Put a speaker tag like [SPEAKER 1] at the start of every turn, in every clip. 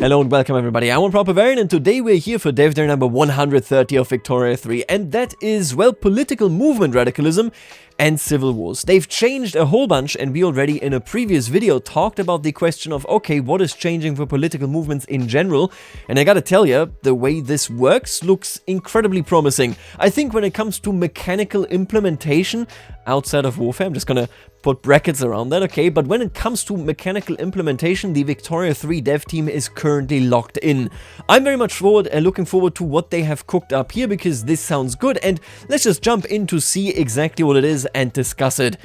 [SPEAKER 1] Hello and welcome everybody, I'm OneProperVariant and today we're here for Dev Diary number 130 of Victoria 3, and that is, well, political movement radicalism and civil wars. They've changed a whole bunch, and we already in a previous video talked about the question of, okay, what is changing for political movements in general, and I gotta tell you, the way this works looks incredibly promising. I think when it comes to mechanical implementation outside of warfare, I'm just gonna put brackets around that, okay, but when it comes to mechanical implementation, the Victoria 3 dev team is currently locked in. I'm very much looking forward to what they have cooked up here, because this sounds good, and let's just jump in to see exactly what it is and discuss it.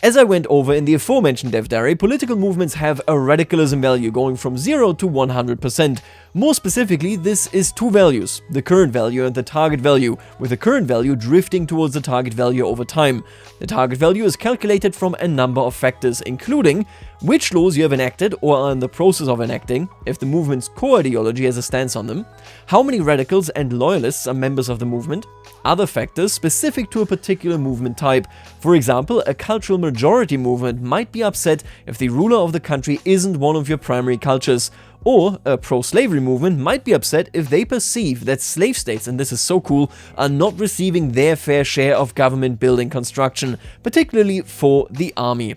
[SPEAKER 1] As I went over in the aforementioned dev diary, political movements have a radicalism value going from 0 to 100%. More specifically, this is two values, the current value and the target value, with the current value drifting towards the target value over time. The target value is calculated from a number of factors, including which laws you have enacted or are in the process of enacting, if the movement's core ideology has a stance on them, how many radicals and loyalists are members of the movement, other factors specific to a particular movement type. For example, a cultural majority movement might be upset if the ruler of the country isn't one of your primary cultures, or a pro-slavery movement might be upset if they perceive that slave states, and this is so cool, are not receiving their fair share of government building construction, particularly for the army.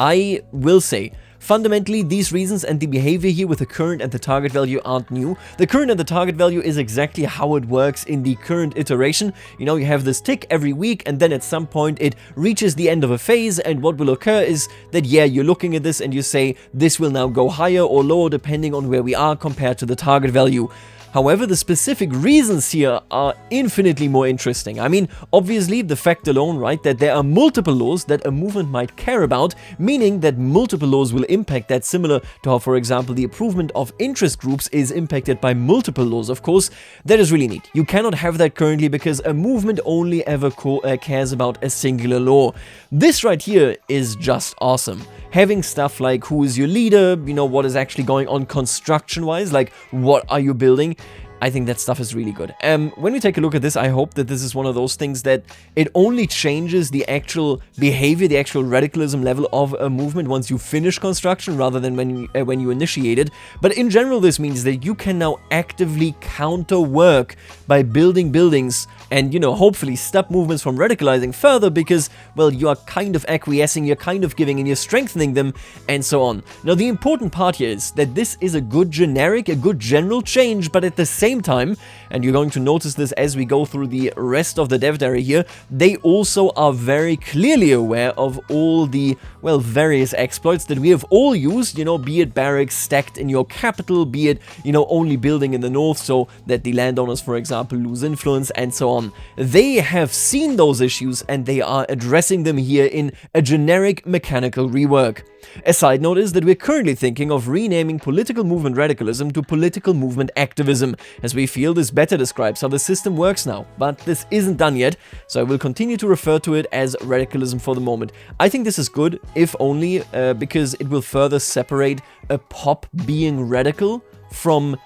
[SPEAKER 1] I will say, fundamentally, these reasons and the behavior here with the current and the target value aren't new. The current and the target value is exactly how it works in the current iteration. You know, you have this tick every week, and then at some point it reaches the end of a phase, and what will occur is that, yeah, you're looking at this and you say, this will now go higher or lower depending on where we are compared to the target value. However, the specific reasons here are infinitely more interesting. I mean, obviously the fact alone, right, that there are multiple laws that a movement might care about, meaning that multiple laws will impact that, similar to how, for example, the improvement of interest groups is impacted by multiple laws, of course. That is really neat. You cannot have that currently because a movement only ever cares about a singular law. This right here is just awesome. Having stuff like who is your leader, you know, what is actually going on construction-wise, like what are you building, I think that stuff is really good. When we take a look at this, I hope that this is one of those things that it only changes the actual behavior, the actual radicalism level of a movement once you finish construction rather than when you initiate it. But in general, this means that you can now actively counter work by building buildings and, you know, hopefully stop movements from radicalizing further because, well, you are kind of acquiescing, you're kind of giving, and you're strengthening them, and so on. Now, the important part here is that this is a good generic, a good general change, but at the same time, and you're going to notice this as we go through the rest of the dev diary here, they also are very clearly aware of all the, well, various exploits that we have all used, you know, be it barracks stacked in your capital, be it, you know, only building in the north so that the landowners, for example, lose influence, and so on. They have seen those issues and they are addressing them here in a generic mechanical rework. A side note is that we're currently thinking of renaming political movement radicalism to political movement activism, as we feel this better describes how the system works now, but this isn't done yet, so I will continue to refer to it as radicalism for the moment. I think this is good, if only because it will further separate a pop being radical from,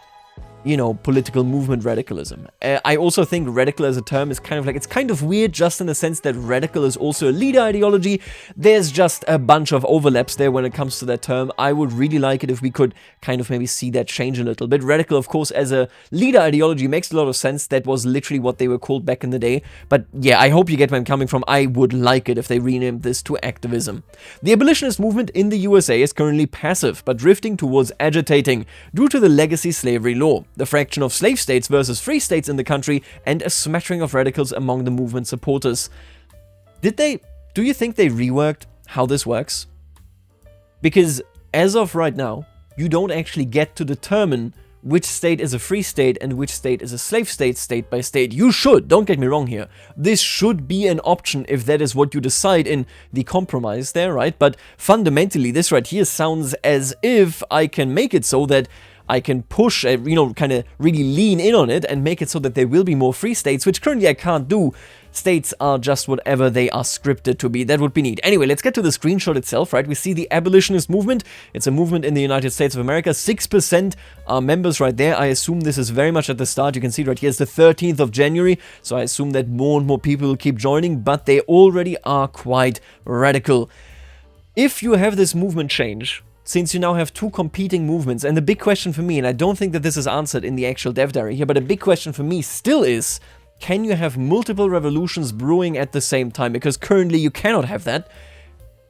[SPEAKER 1] you know, political movement radicalism. I also think radical as a term is kind of like, it's kind of weird just in the sense that radical is also a leader ideology. There's just a bunch of overlaps there when it comes to that term. I would really like it if we could kind of maybe see that change a little bit. Radical, of course, as a leader ideology makes a lot of sense. That was literally what they were called back in the day. But yeah, I hope you get where I'm coming from. I would like it if they renamed this to activism. The abolitionist movement in the USA is currently passive, but drifting towards agitating due to the legacy slavery law, the fraction of slave states versus free states in the country, and a smattering of radicals among the movement supporters. Do you think they reworked how this works? Because as of right now, you don't actually get to determine which state is a free state and which state is a slave state, state by state. You should, don't get me wrong here. This should be an option if that is what you decide in the compromise there, right? But fundamentally, this right here sounds as if I can make it so that I can push, you know, kind of really lean in on it and make it so that there will be more free states, which currently I can't do. States are just whatever they are scripted to be. That would be neat. Anyway, let's get to the screenshot itself, right? We see the abolitionist movement. It's a movement in the United States of America. 6% are members right there. I assume this is very much at the start. You can see right here, it's the 13th of January. So I assume that more and more people will keep joining, but they already are quite radical. If you have this movement change, since you now have two competing movements. And the big question for me, and I don't think that this is answered in the actual dev diary here, but a big question for me still is, can you have multiple revolutions brewing at the same time? Because currently you cannot have that.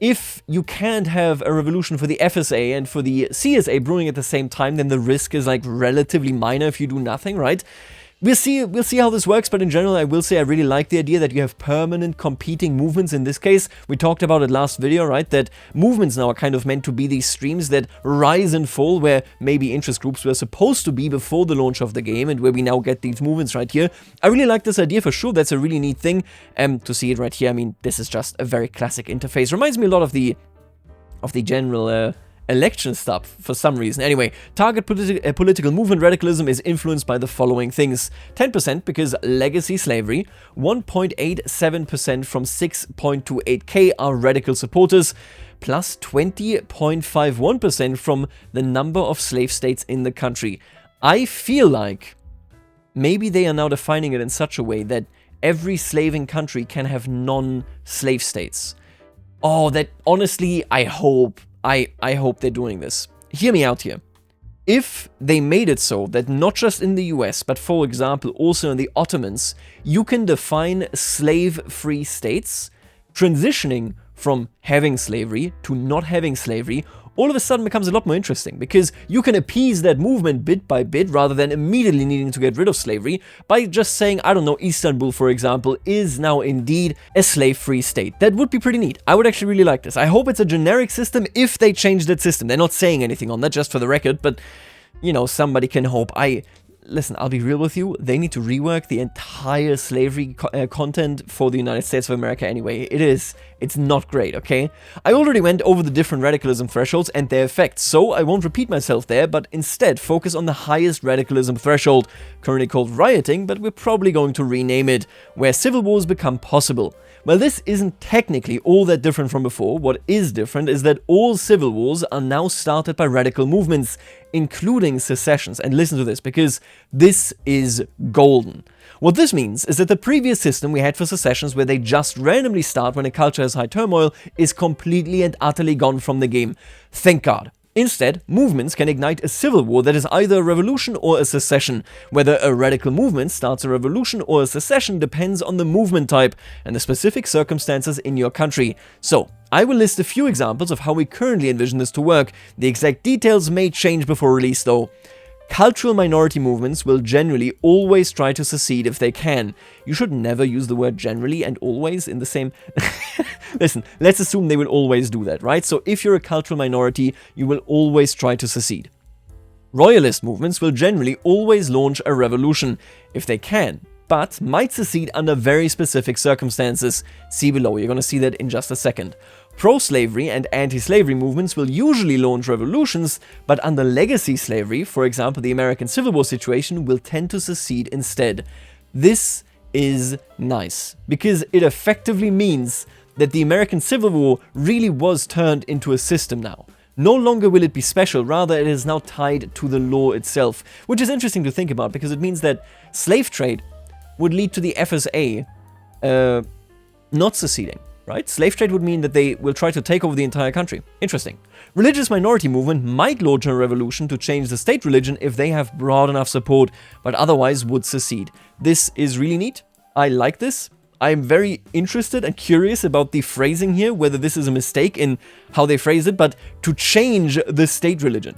[SPEAKER 1] If you can't have a revolution for the FSA and for the CSA brewing at the same time, then the risk is like relatively minor if you do nothing, right? We'll see how this works, but in general, I will say I really like the idea that you have permanent competing movements in this case. We talked about it last video, right? That movements now are kind of meant to be these streams that rise and fall, where maybe interest groups were supposed to be before the launch of the game, and where we now get these movements right here. I really like this idea for sure. That's a really neat thing. To see it right here, I mean, this is just a very classic interface. Reminds me a lot of the general election stuff for some reason. Anyway, target political movement radicalism is influenced by the following things. 10% because legacy slavery, 1.87% from 6.28k are radical supporters, plus 20.51% from the number of slave states in the country. I feel like maybe they are now defining it in such a way that every slaving country can have non-slave states. Oh, that honestly, I hope they're doing this. Hear me out here. If they made it so that not just in the US, but for example also in the Ottomans, you can define slave-free states, transitioning from having slavery to not having slavery, all of a sudden becomes a lot more interesting, because you can appease that movement bit by bit rather than immediately needing to get rid of slavery by just saying, I don't know, Istanbul, for example, is now indeed a slave-free state. That would be pretty neat. I would actually really like this. I hope it's a generic system if they change that system. They're not saying anything on that, just for the record, but, you know, somebody can hope. Listen, I'll be real with you, they need to rework the entire slavery content for the United States of America anyway. It's not great, okay? I already went over the different radicalism thresholds and their effects, so I won't repeat myself there, but instead focus on the highest radicalism threshold, currently called rioting, but we're probably going to rename it, where civil wars become possible. Well, this isn't technically all that different from before. What is different is that all civil wars are now started by radical movements, including secessions. And listen to this, because this is golden. What this means is that the previous system we had for secessions, where they just randomly start when a culture has high turmoil, is completely and utterly gone from the game. Thank God. Instead, movements can ignite a civil war that is either a revolution or a secession. Whether a radical movement starts a revolution or a secession depends on the movement type and the specific circumstances in your country. So, I will list a few examples of how we currently envision this to work. The exact details may change before release though. Cultural minority movements will generally always try to secede if they can. You should never use the word generally and always in the same... Listen, let's assume they will always do that, right? So if you're a cultural minority, you will always try to secede. Royalist movements will generally always launch a revolution, if they can, but might secede under very specific circumstances. See below, you're gonna see that in just a second. Pro-slavery and anti-slavery movements will usually launch revolutions, but under legacy slavery, for example the American Civil War situation, will tend to secede instead. This is nice, because it effectively means that the American Civil War really was turned into a system now. No longer will it be special, rather it is now tied to the law itself, which is interesting to think about, because it means that slave trade would lead to the FSA not seceding. Right? Slave trade would mean that they will try to take over the entire country. Interesting. Religious minority movement might launch a revolution to change the state religion if they have broad enough support, but otherwise would secede. This is really neat. I like this. I'm very interested and curious about the phrasing here, whether this is a mistake in how they phrase it, but to change the state religion.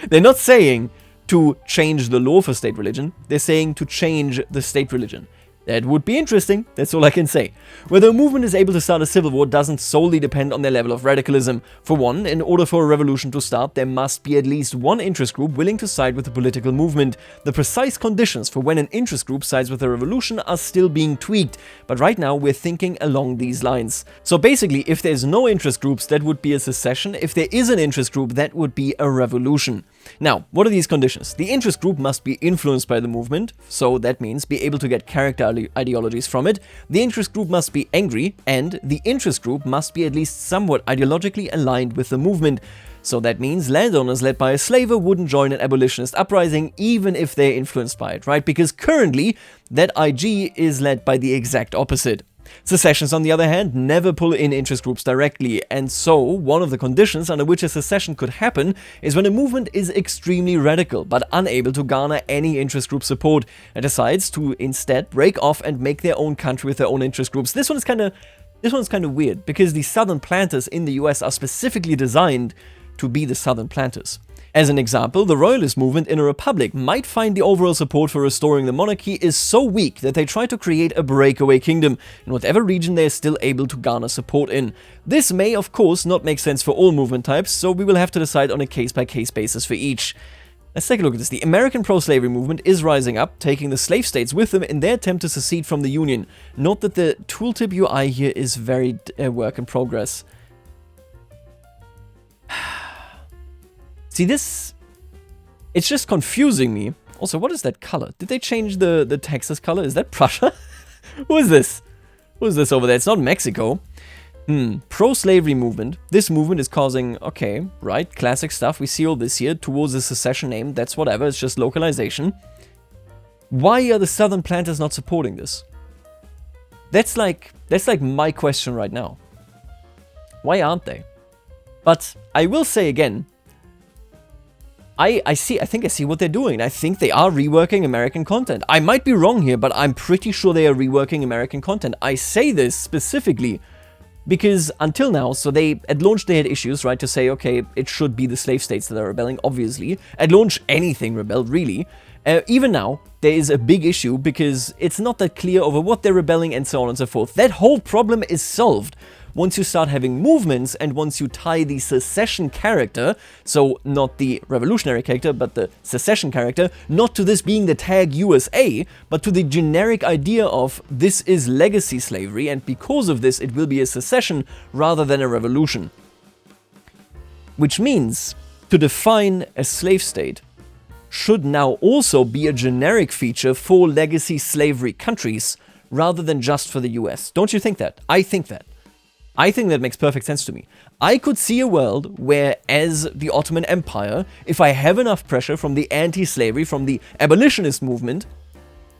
[SPEAKER 1] They're not saying to change the law for state religion, they're saying to change the state religion. That would be interesting, that's all I can say. Whether a movement is able to start a civil war doesn't solely depend on their level of radicalism. For one, in order for a revolution to start, there must be at least one interest group willing to side with the political movement. The precise conditions for when an interest group sides with a revolution are still being tweaked, but right now we're thinking along these lines. So basically, if there's no interest groups, that would be a secession. If there is an interest group, that would be a revolution. Now, what are these conditions? The interest group must be influenced by the movement, so that means be able to get character ideologies from it. The interest group must be angry, and the interest group must be at least somewhat ideologically aligned with the movement. So that means landowners led by a slaver wouldn't join an abolitionist uprising even if they're influenced by it, right? Because currently, that IG is led by the exact opposite. Secessions, on the other hand, never pull in interest groups directly, and so one of the conditions under which a secession could happen is when a movement is extremely radical, but unable to garner any interest group support, and decides to instead break off and make their own country with their own interest groups. This one's kind of weird, because the Southern planters in the US are specifically designed to be the Southern planters. As an example, the Royalist movement in a republic might find the overall support for restoring the monarchy is so weak that they try to create a breakaway kingdom in whatever region they are still able to garner support in. This may, of course, not make sense for all movement types, so we will have to decide on a case-by-case basis for each. Let's take a look at this. The American pro-slavery movement is rising up, taking the slave states with them in their attempt to secede from the Union. Note that the tooltip UI here is very work in progress. See, this, it's just confusing me. Also, what is that color? Did they change the Texas color? Is that Prussia? Who is this? Who is this over there? It's not Mexico. Pro-slavery movement. This movement is causing, okay, right, classic stuff. We see all this here towards the secession name. That's whatever, it's just localization. Why are the Southern planters not supporting this? That's like my question right now. Why aren't they? But I will say again, I think I see what they're doing. I think they are reworking American content. I might be wrong here, but I'm pretty sure they are reworking American content. I say this specifically because until now, so they, at launch they had issues, right, to say, okay, it should be the slave states that are rebelling, obviously. At launch, anything rebelled, really. Even now, there is a big issue because it's not that clear over what they're rebelling and so on and so forth. That whole problem is solved once you start having movements and once you tie the secession character, so not the revolutionary character, but the secession character, not to this being the tag USA, but to the generic idea of this is legacy slavery, and because of this it will be a secession rather than a revolution. Which means, to define a slave state should now also be a generic feature for legacy slavery countries, rather than just for the US. Don't you think that? I think that. I think that makes perfect sense to me. I could see a world where, as the Ottoman Empire, if I have enough pressure from the anti-slavery, from the abolitionist movement,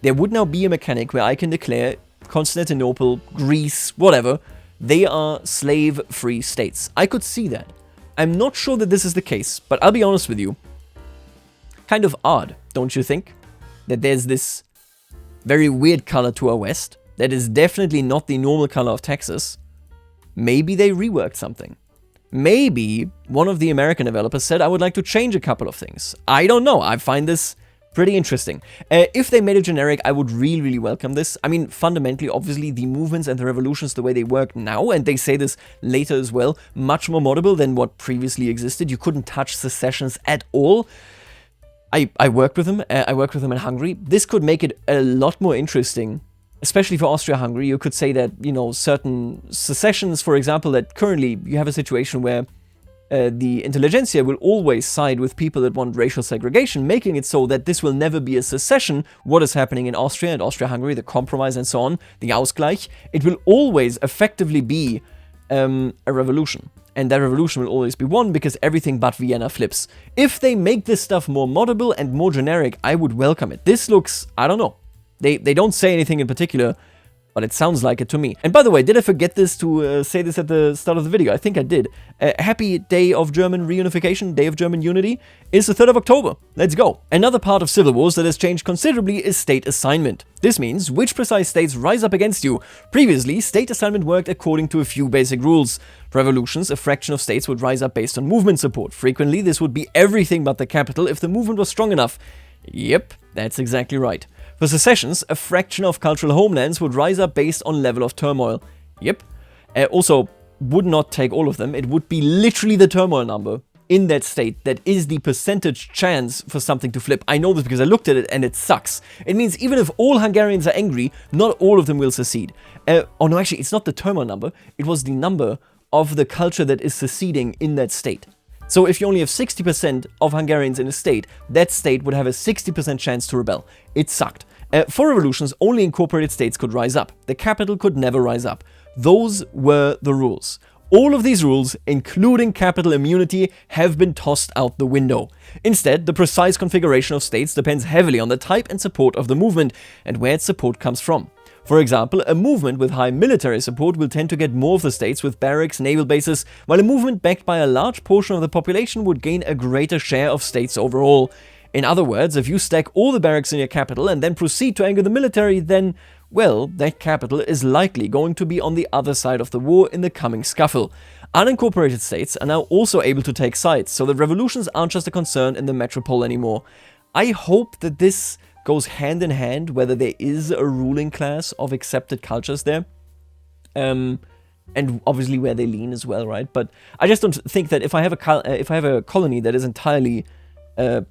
[SPEAKER 1] there would now be a mechanic where I can declare Constantinople, Greece, whatever, they are slave-free states. I could see that. I'm not sure that this is the case, but I'll be honest with you. Kind of odd, don't you think? That there's this very weird color to our west, that is definitely not the normal color of Texas. Maybe they reworked something. Maybe one of the American developers said, I would like to change a couple of things. I don't know. I find this pretty interesting. If they made it generic, I would really welcome this. I mean, fundamentally, obviously, the movements and the revolutions, the way they work now, and they say this later as well, much more moddable than what previously existed. You couldn't touch secessions at all. I worked with them. I worked with them in Hungary. This could make it a lot more interesting. Especially for Austria-Hungary, you could say that, you know, certain secessions, for example, that currently you have a situation where the intelligentsia will always side with people that want racial segregation, making it so that this will never be a secession, what is happening in Austria and Austria-Hungary, the compromise and so on, the Ausgleich. It will always effectively be a revolution. And that revolution will always be won because everything but Vienna flips. If they make this stuff more moddable and more generic, I would welcome it. This looks, I don't know. They don't say anything in particular, but it sounds like it to me. And by the way, did I forget this to say this at the start of the video? I think I did. Happy Day of German Reunification, Day of German Unity, is the 3rd of October. Let's go. Another part of Civil Wars that has changed considerably is state assignment. This means which precise states rise up against you. Previously, state assignment worked according to a few basic rules. For revolutions, a fraction of states would rise up based on movement support. Frequently, this would be everything but the capital if the movement was strong enough. Yep, that's exactly right. For secessions, a fraction of cultural homelands would rise up based on level of turmoil. Yep. Also, would not take all of them. It would be literally the turmoil number in that state that is the percentage chance for something to flip. I know this because I looked at it and it sucks. It means even if all Hungarians are angry, not all of them will secede. Oh no, actually, it's not the turmoil number. It was the number of the culture that is seceding in that state. So if you only have 60% of Hungarians in a state, that state would have a 60% chance to rebel. It sucked. For revolutions, only incorporated states could rise up. The capital could never rise up. Those were the rules. All of these rules, including capital immunity, have been tossed out the window. Instead, the precise configuration of states depends heavily on the type and support of the movement and where its support comes from. For example, a movement with high military support will tend to get more of the states with barracks, naval bases, while a movement backed by a large portion of the population would gain a greater share of states overall. In other words, if you stack all the barracks in your capital and then proceed to anger the military, then, well, that capital is likely going to be on the other side of the war in the coming scuffle. Unincorporated states are now also able to take sides, so that revolutions aren't just a concern in the metropole anymore. I hope that this goes hand in hand, whether there is a ruling class of accepted cultures there, and obviously where they lean as well, right? But I just don't think that if I have a colony that is entirely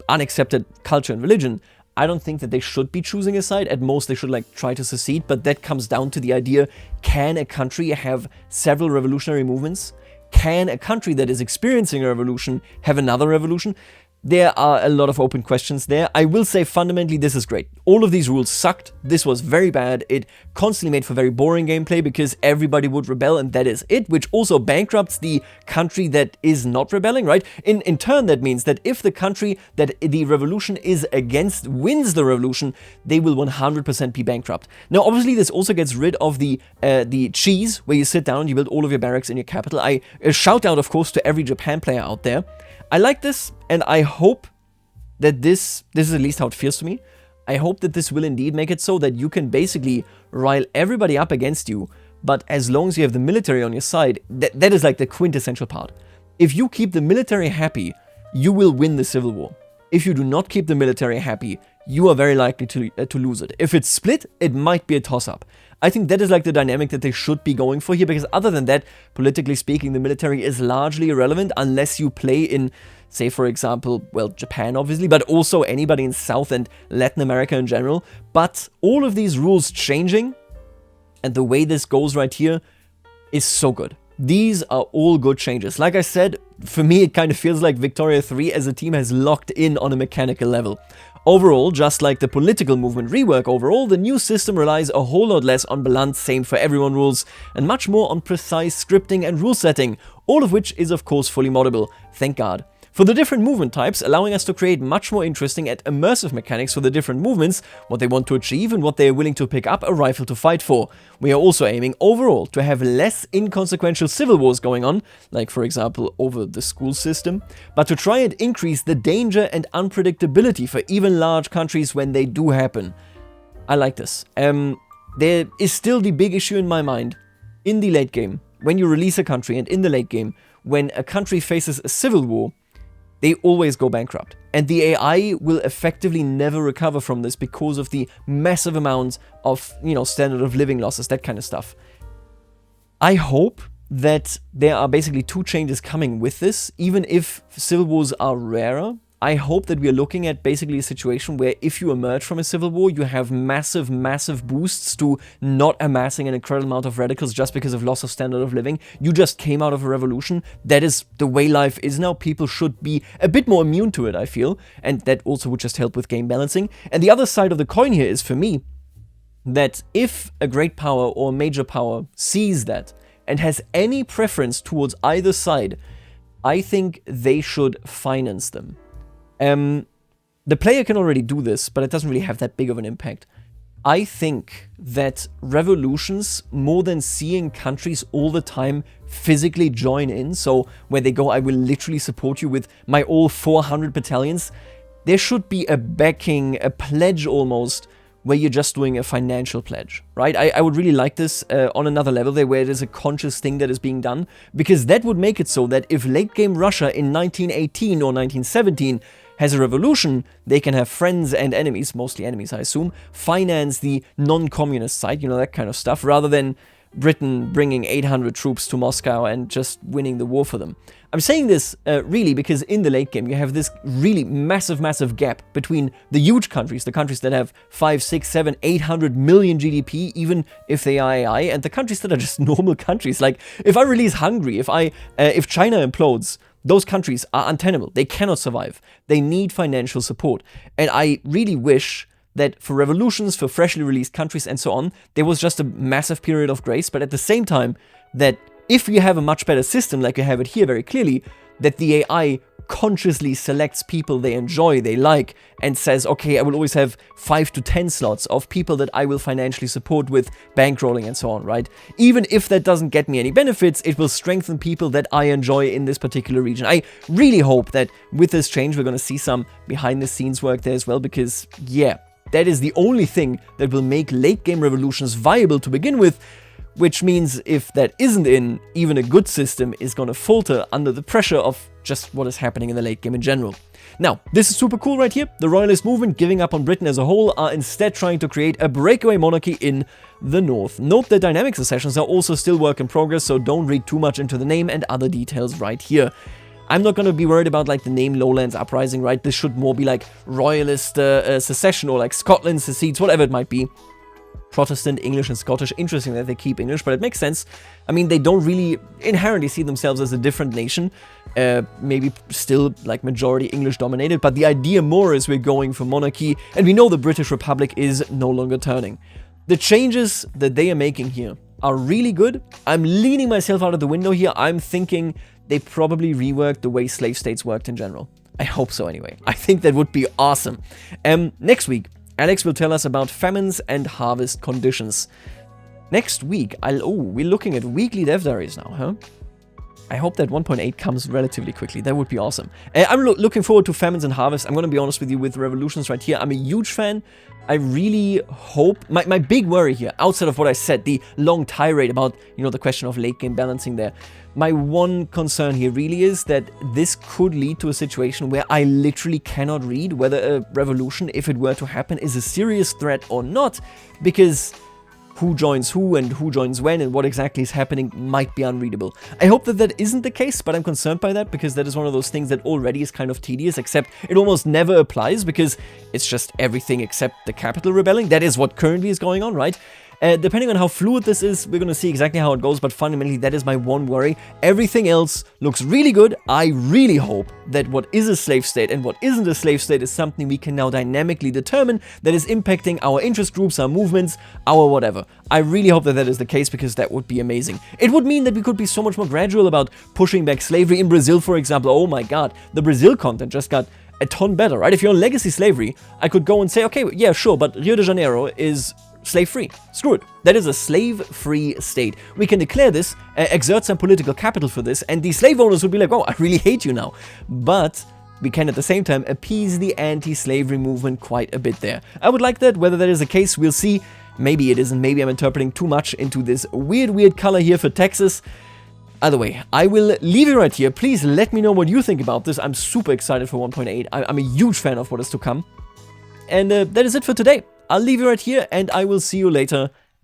[SPEAKER 1] unaccepted culture and religion, I don't think that they should be choosing a side. At most, they should like try to secede, but that comes down to the idea, can a country have several revolutionary movements? Can a country that is experiencing a revolution have another revolution? There are a lot of open questions there. I will say fundamentally this is great. All of these rules sucked. This was very bad. It constantly made for very boring gameplay because everybody would rebel and that is it, which also bankrupts the country that is not rebelling, right? In turn, that means that if the country that the revolution is against wins the revolution, they will 100% be bankrupt. Now, obviously, this also gets rid of the cheese where you sit down, you build all of your barracks in your capital. I shout out, of course, to every Japan player out there. I like this, and I hope that this is at least how it feels to me. I hope that this will indeed make it so that you can basically rile everybody up against you, but as long as you have the military on your side, that is like the quintessential part. If you keep the military happy, you will win the civil war. If you do not keep the military happy, you are very likely to lose it. If it's split, it might be a toss-up. I think that is like the dynamic that they should be going for here, because other than that, politically speaking, the military is largely irrelevant unless you play in, say, for example, well, Japan, obviously, but also anybody in South and Latin America in general. But all of these rules changing, and the way this goes right here, is so good. These are all good changes. Like I said, for me, it kind of feels like Victoria 3 as a team has locked in on a mechanical level. Overall, just like the political movement rework overall, the new system relies a whole lot less on blunt same for everyone rules and much more on precise scripting and rule setting, all of which is of course fully moddable, thank God. For the different movement types, allowing us to create much more interesting and immersive mechanics for the different movements, what they want to achieve and what they are willing to pick up a rifle to fight for. We are also aiming overall to have less inconsequential civil wars going on, like for example over the school system, but to try and increase the danger and unpredictability for even large countries when they do happen. I like this. There is still the big issue in my mind, in the late game, when you release a country and in the late game, when a country faces a civil war, they always go bankrupt. And the AI will effectively never recover from this because of the massive amounts of, standard of living losses, that kind of stuff. I hope that there are basically two changes coming with this, even if civil wars are rarer. I hope that we are looking at basically a situation where if you emerge from a civil war, you have massive, massive boosts to not amassing an incredible amount of radicals just because of loss of standard of living. You just came out of a revolution. That is the way life is now. People should be a bit more immune to it, I feel. And that also would just help with game balancing. And the other side of the coin here is, for me, that if a great power or a major power sees that and has any preference towards either side, I think they should finance them. The player can already do this, but it doesn't really have that big of an impact. I think that revolutions, more than seeing countries all the time physically join in, so where they go, I will literally support you with my all 400 battalions, there should be a backing, a pledge almost, where you're just doing a financial pledge, right? I would really like this on another level there, where it is a conscious thing that is being done, because that would make it so that if late game Russia in 1918 or 1917 has a revolution, they can have friends and enemies, mostly enemies I assume, finance the non-communist side, that kind of stuff, rather than Britain bringing 800 troops to Moscow and just winning the war for them. I'm saying this really because in the late game you have this really massive gap between the huge countries, the countries that have 5, 6, 7, 800 million GDP, even if they are AI, and the countries that are just normal countries. Like, if I release Hungary, if China implodes, those countries are untenable. They cannot survive. They need financial support. And I really wish that for revolutions, for freshly released countries and so on, there was just a massive period of grace, but at the same time, that if you have a much better system, like you have it here very clearly, that the AI consciously selects people they enjoy, they like, and says, okay, I will always have 5 to 10 slots of people that I will financially support with bankrolling and so on, right? Even if that doesn't get me any benefits, it will strengthen people that I enjoy in this particular region. I really hope that with this change, we're going to see some behind the scenes work there as well, because, yeah, that is the only thing that will make late game revolutions viable to begin with, which means if that isn't in, even a good system is gonna falter under the pressure of just what is happening in the late game in general. Now, this is super cool right here. The Royalist movement, giving up on Britain as a whole, are instead trying to create a breakaway monarchy in the north. Note that dynamic secessions are also still work in progress, so don't read too much into the name and other details right here. I'm not gonna be worried about like the name Lowlands Uprising, right? This should more be like Royalist secession, or like Scotland secedes, whatever it might be. Protestant, English, and Scottish. Interesting that they keep English, but it makes sense. I mean, they don't really inherently see themselves as a different nation. Maybe still like majority English dominated, but the idea more is we're going for monarchy, and we know the British Republic is no longer turning. The changes that they are making here are really good. I'm leaning myself out of the window here. I'm thinking they probably reworked the way slave states worked in general. I hope so anyway. I think that would be awesome. Next week, Alex will tell us about famines and harvest conditions. Next week, we're looking at weekly dev diaries now, huh? I hope that 1.8 comes relatively quickly. That would be awesome. I'm looking forward to famines and harvest. I'm going to be honest with you with revolutions right here. I'm a huge fan. I really hope... My big worry here, outside of what I said, the long tirade about, you know, the question of late game balancing there, my one concern here really is that this could lead to a situation where I literally cannot read whether a revolution, if it were to happen, is a serious threat or not, because who joins who and who joins when and what exactly is happening might be unreadable. I hope that that isn't the case, but I'm concerned by that because that is one of those things that already is kind of tedious, except it almost never applies because it's just everything except the capital rebelling. That is what currently is going on, right? Depending on how fluid this is, we're going to see exactly how it goes, but fundamentally that is my one worry. Everything else looks really good. I really hope that what is a slave state and what isn't a slave state is something we can now dynamically determine that is impacting our interest groups, our movements, our whatever. I really hope that that is the case because that would be amazing. It would mean that we could be so much more gradual about pushing back slavery in Brazil, for example. Oh my god, the Brazil content just got a ton better, right? If you're on legacy slavery, I could go and say, okay, yeah, sure, but Rio de Janeiro is slave-free. Screw it. That is a slave-free state. We can declare this, exert some political capital for this, and the slave owners would be like, oh, I really hate you now. But we can at the same time appease the anti-slavery movement quite a bit there. I would like that. Whether that is the case, we'll see. Maybe it isn't. Maybe I'm interpreting too much into this weird color here for Texas. Either way, I will leave it right here. Please let me know what you think about this. I'm super excited for 1.8. I'm a huge fan of what is to come. And that is it for today. I'll leave you right here, and I will see you later